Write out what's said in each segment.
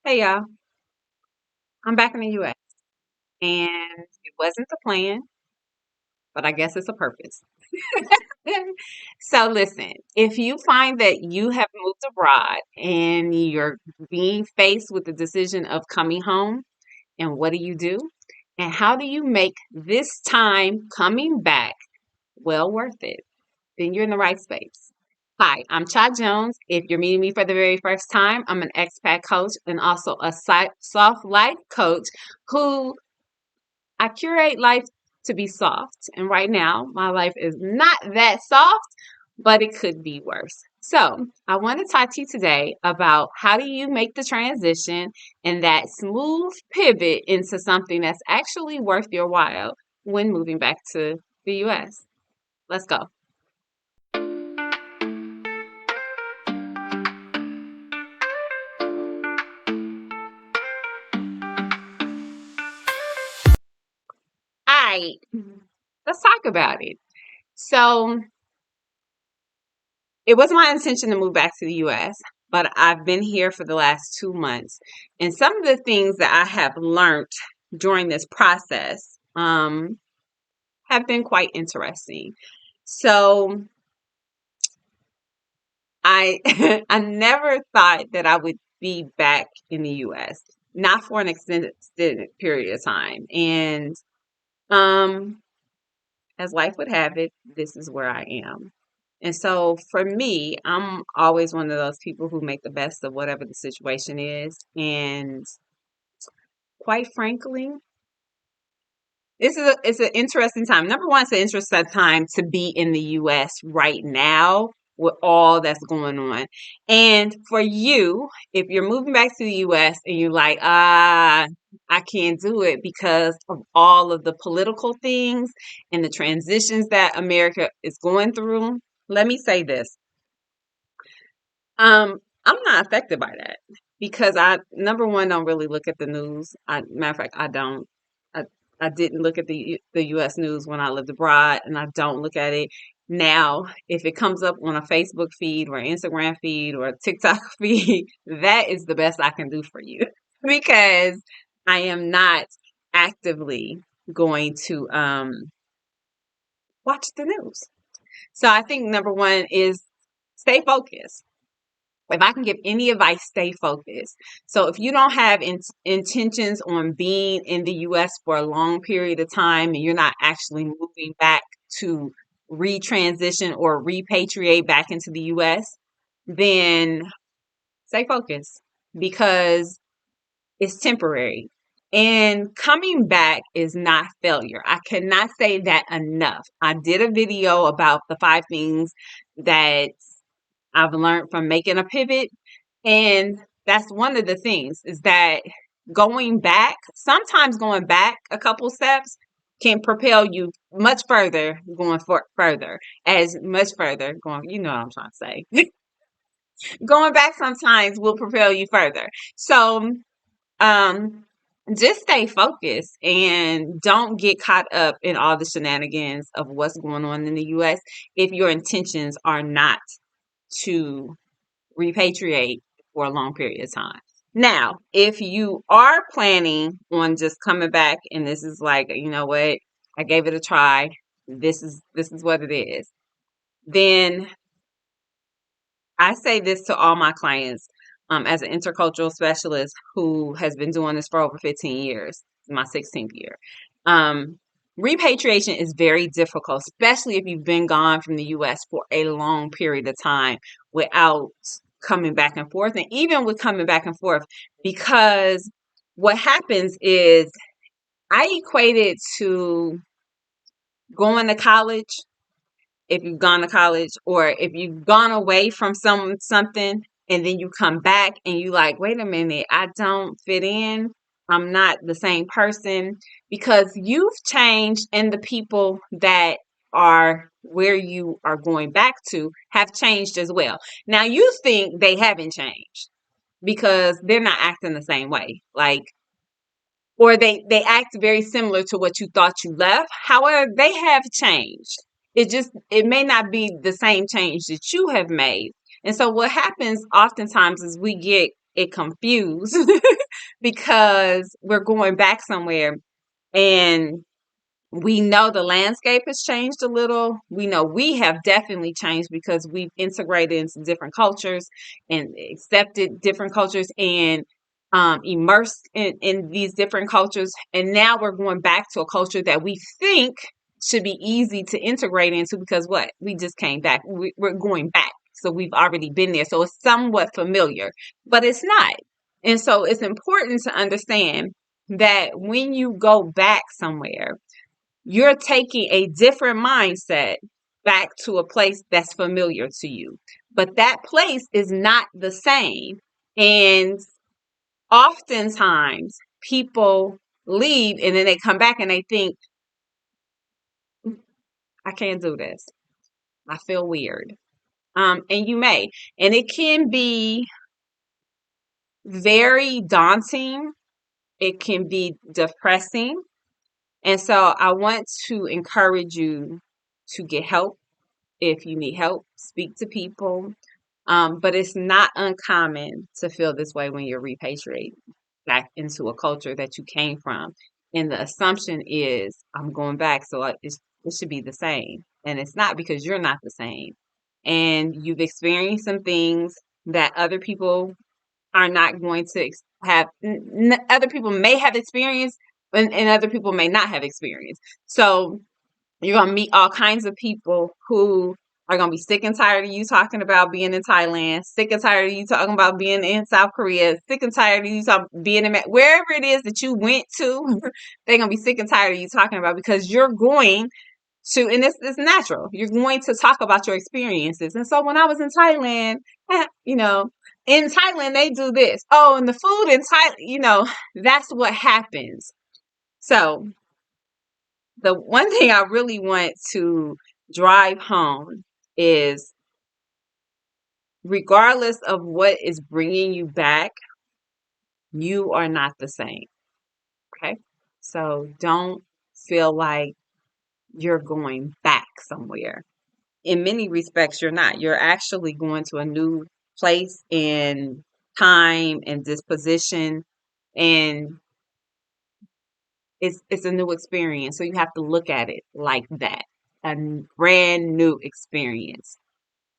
Hey y'all, I'm back in the US and it wasn't the plan, but I guess it's a purpose. So listen, if you find that you have moved abroad and you're being faced with the decision of coming home, and what do you do? And how do you make this time coming back well worth it? Then you're in the right space. Hi, I'm Cha Jones. If you're meeting me for the very first time, I'm an expat coach and also a soft life coach who I curate life to be soft. And right now, my life is not that soft, but it could be worse. So, I want to talk to you today about how do you make the transition and that smooth pivot into something that's actually worth your while when moving back to the US. Let's go. All right, let's talk about it. So, it was my intention to move back to the US, but I've been here for the last 2 months. And some of the things that I have learned during this process have been quite interesting. So I I never thought that I would be back in the US, not for an extended period of time. And um, as life would have it, this is where I am. And so for me, I'm always one of those people who make the best of whatever the situation is. And quite frankly, it's an interesting time. Number one, it's an interesting time to be in the US right now with all that's going on. And for you, if you're moving back to the US and you're like, I can't do it because of all of the political things and the transitions that America is going through, let me say this. I'm not affected by that because I number one don't really look at the news. Matter of fact, I don't. I I didn't look at the U.S. news when I lived abroad, and I don't look at it now. If it comes up on a Facebook feed or Instagram feed or a TikTok feed, that is the best I can do for you because I am not actively going to watch the news. So I think number one is stay focused. If I can give any advice, stay focused. So if you don't have intentions on being in the US for a long period of time and you're not actually moving back to retransition or repatriate back into the US, then stay focused because it's temporary. And coming back is not failure. I cannot say that enough. I did a video about the 5 things that I've learned from making a pivot. And that's one of the things is that sometimes going back a couple steps can propel you much further going further, as much further going, you know what I'm trying to say. Going back sometimes will propel you further. So, um, just stay focused and don't get caught up in all the shenanigans of what's going on in the US if your intentions are not to repatriate for a long period of time. Now, if you are planning on just coming back and this is like, you know what, I gave it a try, this is what it is, then I say this to all my clients as an intercultural specialist who has been doing this for over 15 years, my 16th year. Repatriation is very difficult, especially if you've been gone from the US for a long period of time without coming back and forth. And even with coming back and forth, because what happens is I equate it to going to college if you've gone to college or if you've gone away from something and then you come back and you like, wait a minute, I don't fit in. I'm not the same person because you've changed and the people that are where you are going back to have changed as well. Now you think they haven't changed because they're not acting the same way. Like or they act very similar to what you thought you left. However, they have changed. It may not be the same change that you have made. And so what happens oftentimes is we get it confused because we're going back somewhere, and we know the landscape has changed a little. We know we have definitely changed because we've integrated into different cultures and accepted different cultures and immersed in these different cultures. And now we're going back to a culture that we think should be easy to integrate into because what? We just came back. We're going back. So we've already been there. So it's somewhat familiar, but it's not. And so it's important to understand that when you go back somewhere, you're taking a different mindset back to a place that's familiar to you. But that place is not the same. And oftentimes people leave and then they come back and they think, I can't do this. I feel weird. And you may. And it can be very daunting. It can be depressing. And so I want to encourage you to get help. If you need help, speak to people. But it's not uncommon to feel this way when you're repatriating back into a culture that you came from. And the assumption is, I'm going back, so it should be the same. And it's not, because you're not the same. And you've experienced some things that other people are not going to have, other people may have experienced, and other people may not have experienced. So you're going to meet all kinds of people who are going to be sick and tired of you talking about being in Thailand, sick and tired of you talking about being in South Korea, sick and tired of you being in wherever it is that you went to. They're going to be sick and tired of you talking about, because you're going to, and it's natural, you're going to talk about your experiences. And so when I was in Thailand, in Thailand, they do this. Oh, and the food in Thailand, that's what happens. So the one thing I really want to drive home is, regardless of what is bringing you back, you are not the same. Okay. So don't feel like you're going back somewhere. In many respects, you're not. You're actually going to a new place in time and disposition, and it's a new experience. So you have to look at it like that, a brand new experience.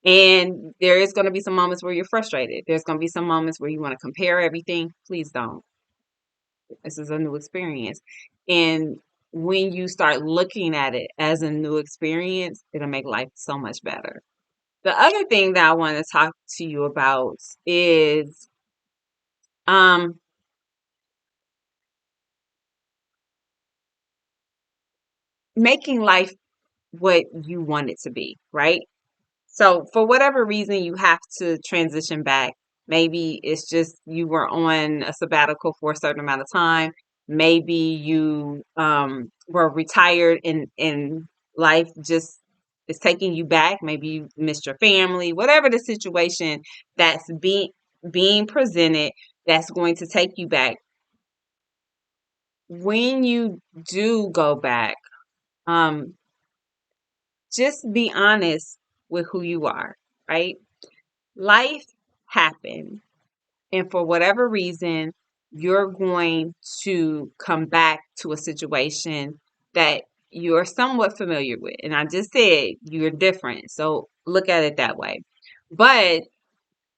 And there is going to be some moments where you're frustrated. There's going to be some moments where you want to compare everything. Please don't. This is a new experience. And when you start looking at it as a new experience, it'll make life so much better. The other thing that I want to talk to you about is making life what you want it to be, right? So for whatever reason, you have to transition back. Maybe it's just you were on a sabbatical for a certain amount of time. Maybe you were retired and life just is taking you back. Maybe you missed your family, whatever the situation that's being presented that's going to take you back. When you do go back, just be honest with who you are, right? Life happened, and for whatever reason, you're going to come back to a situation that you're somewhat familiar with. And I just said you're different, so look at it that way. But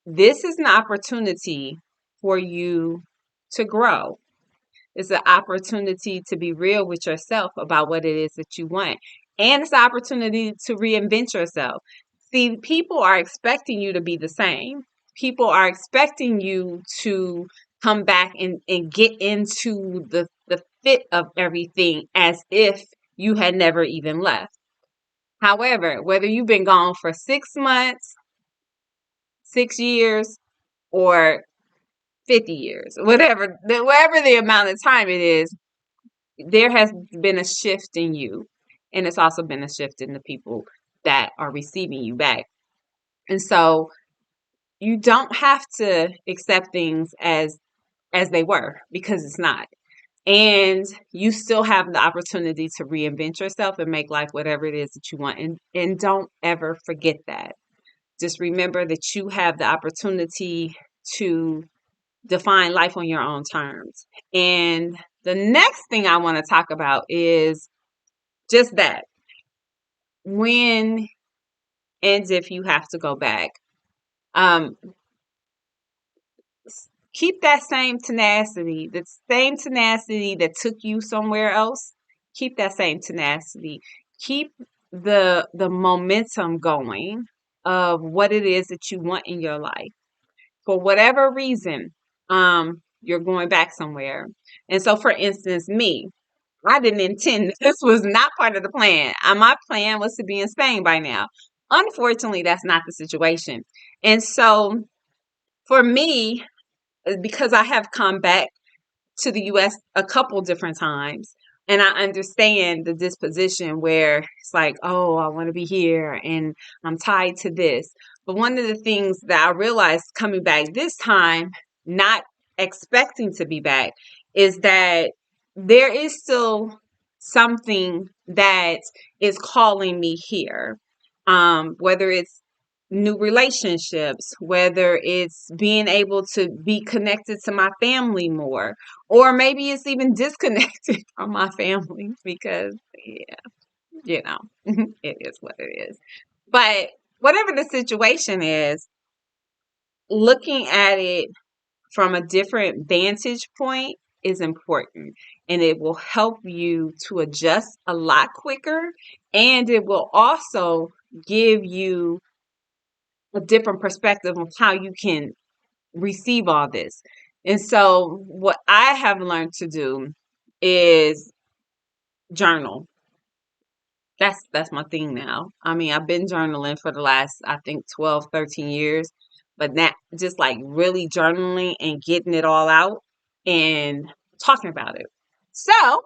this is an opportunity for you to grow. It's an opportunity to be real with yourself about what it is that you want. And it's an opportunity to reinvent yourself. See, people are expecting you to be the same. People are expecting you to come back and get into the fit of everything as if you had never even left. However, whether you've been gone for 6 months, 6 years, or 50 years, whatever the amount of time it is, there has been a shift in you, and it's also been a shift in the people that are receiving you back. And so you don't have to accept things as they were, because it's not. And you still have the opportunity to reinvent yourself and make life whatever it is that you want. And don't ever forget that. Just remember that you have the opportunity to define life on your own terms. And the next thing I want to talk about is just that. When and if you have to go back, um, keep that same tenacity, the same tenacity that took you somewhere else. Keep that same tenacity. Keep the momentum going of what it is that you want in your life. For whatever reason, you're going back somewhere. And so, for instance, me, I didn't intend, this was not part of the plan. My plan was to be in Spain by now. Unfortunately, that's not the situation. And so, for me, because I have come back to the US a couple different times, and I understand the disposition where it's like, oh, I want to be here and I'm tied to this. But one of the things that I realized coming back this time, not expecting to be back, is that there is still something that is calling me here. Whether it's new relationships, whether it's being able to be connected to my family more, or maybe it's even disconnected from my family because, yeah, you know, it is what it is. But whatever the situation is, looking at it from a different vantage point is important, and it will help you to adjust a lot quicker, and it will also give you a different perspective of how you can receive all this. And so what I have learned to do is journal. That's my thing now. I mean, I've been journaling for the last, I think, 12, 13 years, but that just like really journaling and getting it all out and talking about it. So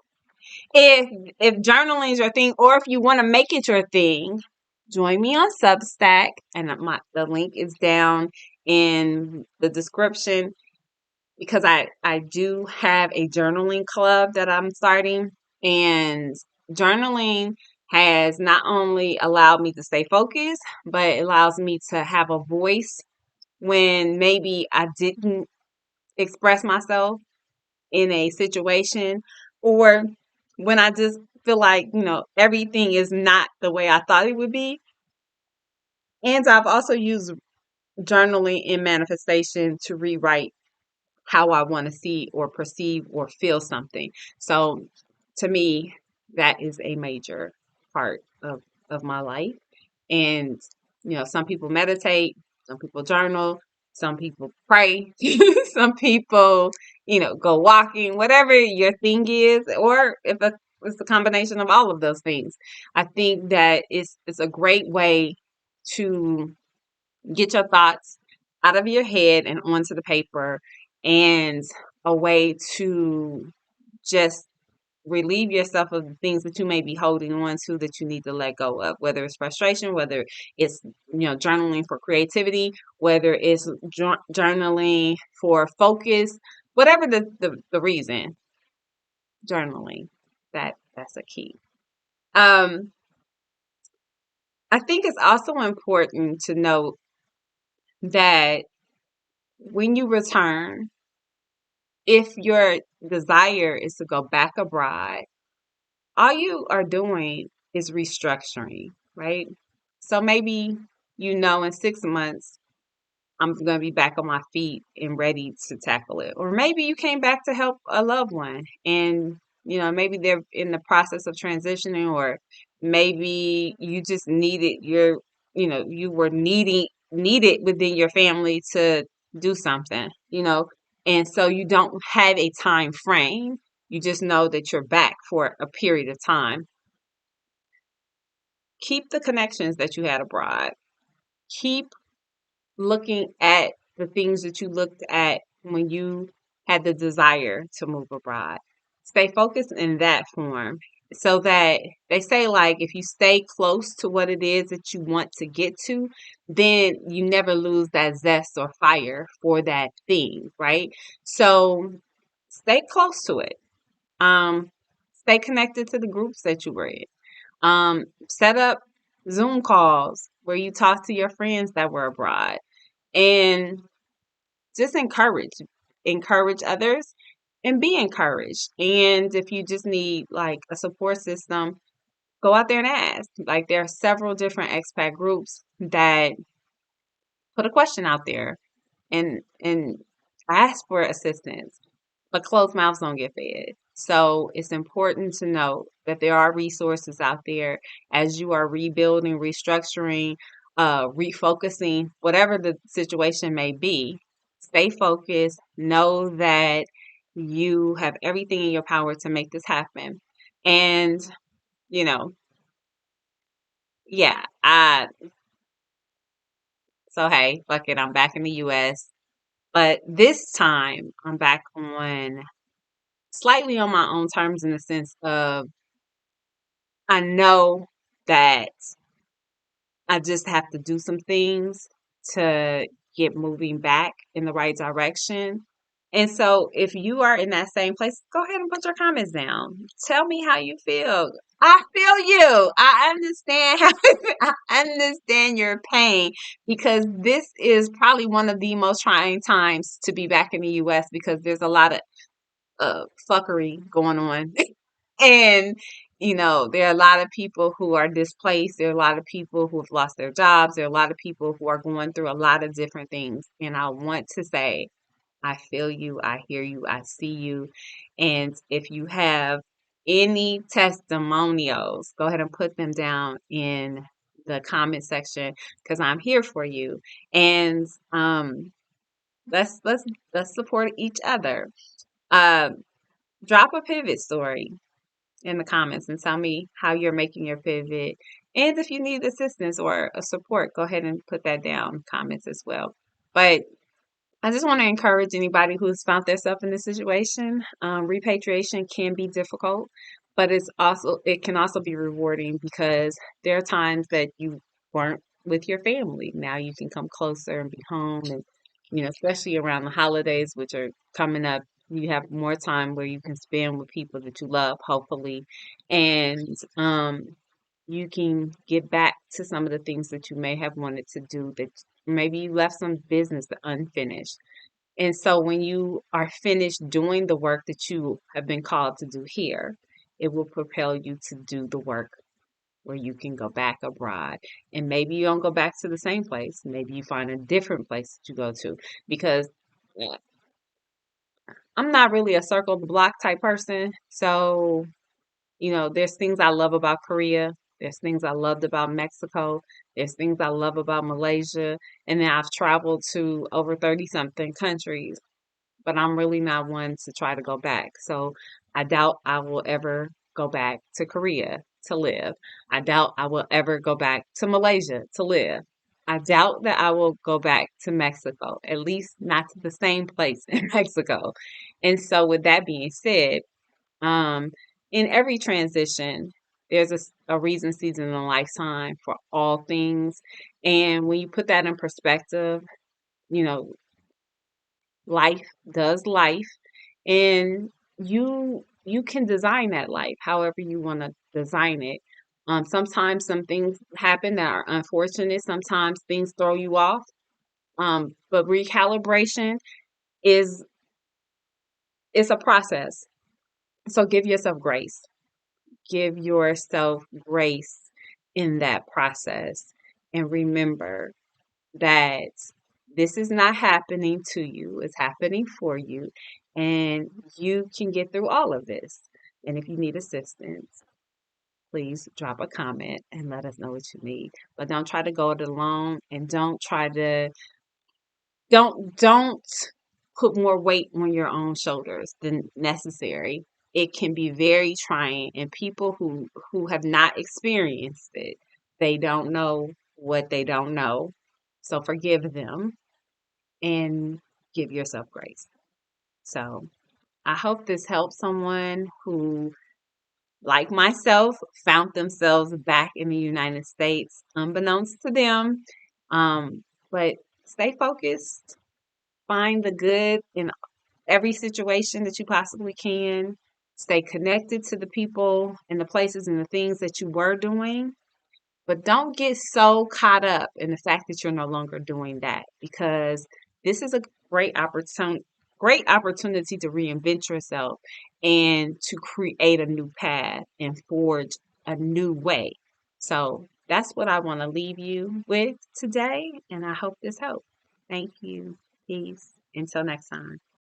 if journaling is your thing, or if you want to make it your thing, join me on Substack, and the link is down in the description, because I do have a journaling club that I'm starting, and journaling has not only allowed me to stay focused, but it allows me to have a voice when maybe I didn't express myself in a situation, or when I just feel like, everything is not the way I thought it would be. And I've also used journaling in manifestation to rewrite how I want to see or perceive or feel something. So to me, that is a major part of my life. And, some people meditate, some people journal, some people pray, some people, go walking, whatever your thing is, or if it's a combination of all of those things. I think that it's a great way to get your thoughts out of your head and onto the paper, and a way to just relieve yourself of the things that you may be holding on to that you need to let go of, whether it's frustration, whether it's journaling for creativity, whether it's journaling for focus, whatever the reason. Journaling, that's a key. I think it's also important to note that when you return, if your desire is to go back abroad, all you are doing is restructuring, right? So maybe, in 6 months, I'm going to be back on my feet and ready to tackle it. Or maybe you came back to help a loved one, and, maybe they're in the process of transitioning, or maybe you just needed you were needed within your family to do something, and so you don't have a time frame. You just know that you're back for a period of time. Keep the connections that you had abroad. Keep looking at the things that you looked at when you had the desire to move abroad. Stay focused in that form, so that they say, like, if you stay close to what it is that you want to get to, then you never lose that zest or fire for that thing, right? So stay close to it. Um, Stay connected to the groups that you were in. Set up Zoom calls where you talk to your friends that were abroad, and just encourage. encourage others and be encouraged. And if you just need like a support system, go out there and ask. Like there are several different expat groups that put a question out there and ask for assistance. But closed mouths don't get fed. So it's important to know that there are resources out there as you are rebuilding, restructuring, refocusing, whatever the situation may be. Stay focused. Know that you have everything in your power to make this happen. And, you know, yeah, so hey, fuck it, I'm back in the US. But this time I'm back on slightly on my own terms in the sense of I know that I just have to do some things to get moving back in the right direction. And so if you are in that same place, go ahead and put your comments down. Tell me how you feel. I feel you. I understand how I understand your pain because this is probably one of the most trying times to be back in the US because there's a lot of fuckery going on. And, there are a lot of people who are displaced. There are a lot of people who have lost their jobs. There are a lot of people who are going through a lot of different things. And I want to say, I feel you. I hear you. I see you. And if you have any testimonials, go ahead and put them down in the comment section because I'm here for you. And let's let's let's support each other. Um, Drop a pivot story in the comments and tell me how you're making your pivot. And if you need assistance or a support, go ahead and put that down in comments as well. But I just want to encourage anybody who's found themselves in this situation. Repatriation can be difficult, but it can also be rewarding because there are times that you weren't with your family. Now you can come closer and be home, and especially around the holidays, which are coming up. You have more time where you can spend with people that you love, hopefully, and you can get back to some of the things that you may have wanted to do that maybe you left some business unfinished. And so when you are finished doing the work that you have been called to do here, it will propel you to do the work where you can go back abroad. And maybe you don't go back to the same place. Maybe you find a different place to go to because I'm not really a circle the block type person. So there's things I love about Korea. There's things I loved about Mexico. There's things I love about Malaysia. And then I've traveled to over 30 something countries, but I'm really not one to try to go back. So I doubt I will ever go back to Korea to live. I doubt I will ever go back to Malaysia to live. I doubt that I will go back to Mexico, at least not to the same place in Mexico. And so with that being said, um, in every transition, there's a reason, season, and a lifetime for all things. And when you put that in perspective, you know, life does life, and you can design that life however you want to design it. Sometimes some things happen that are unfortunate. Sometimes things throw you off. But recalibration is it's a process. So give yourself grace. Give yourself grace in that process. And remember that this is not happening to you, it's happening for you. And you can get through all of this. And if you need assistance, please drop a comment and let us know what you need. But don't try to go it alone and don't put more weight on your own shoulders than necessary. It can be very trying, and people who have not experienced it, they don't know what they don't know. So forgive them and give yourself grace. So I hope this helps someone who, like myself, found themselves back in the United States, unbeknownst to them. But stay focused, find the good in every situation that you possibly can. Stay connected to the people and the places and the things that you were doing. But don't get so caught up in the fact that you're no longer doing that because this is a great great opportunity to reinvent yourself and to create a new path and forge a new way. So that's what I want to leave you with today. And I hope this helped. Thank you. Peace. Until next time.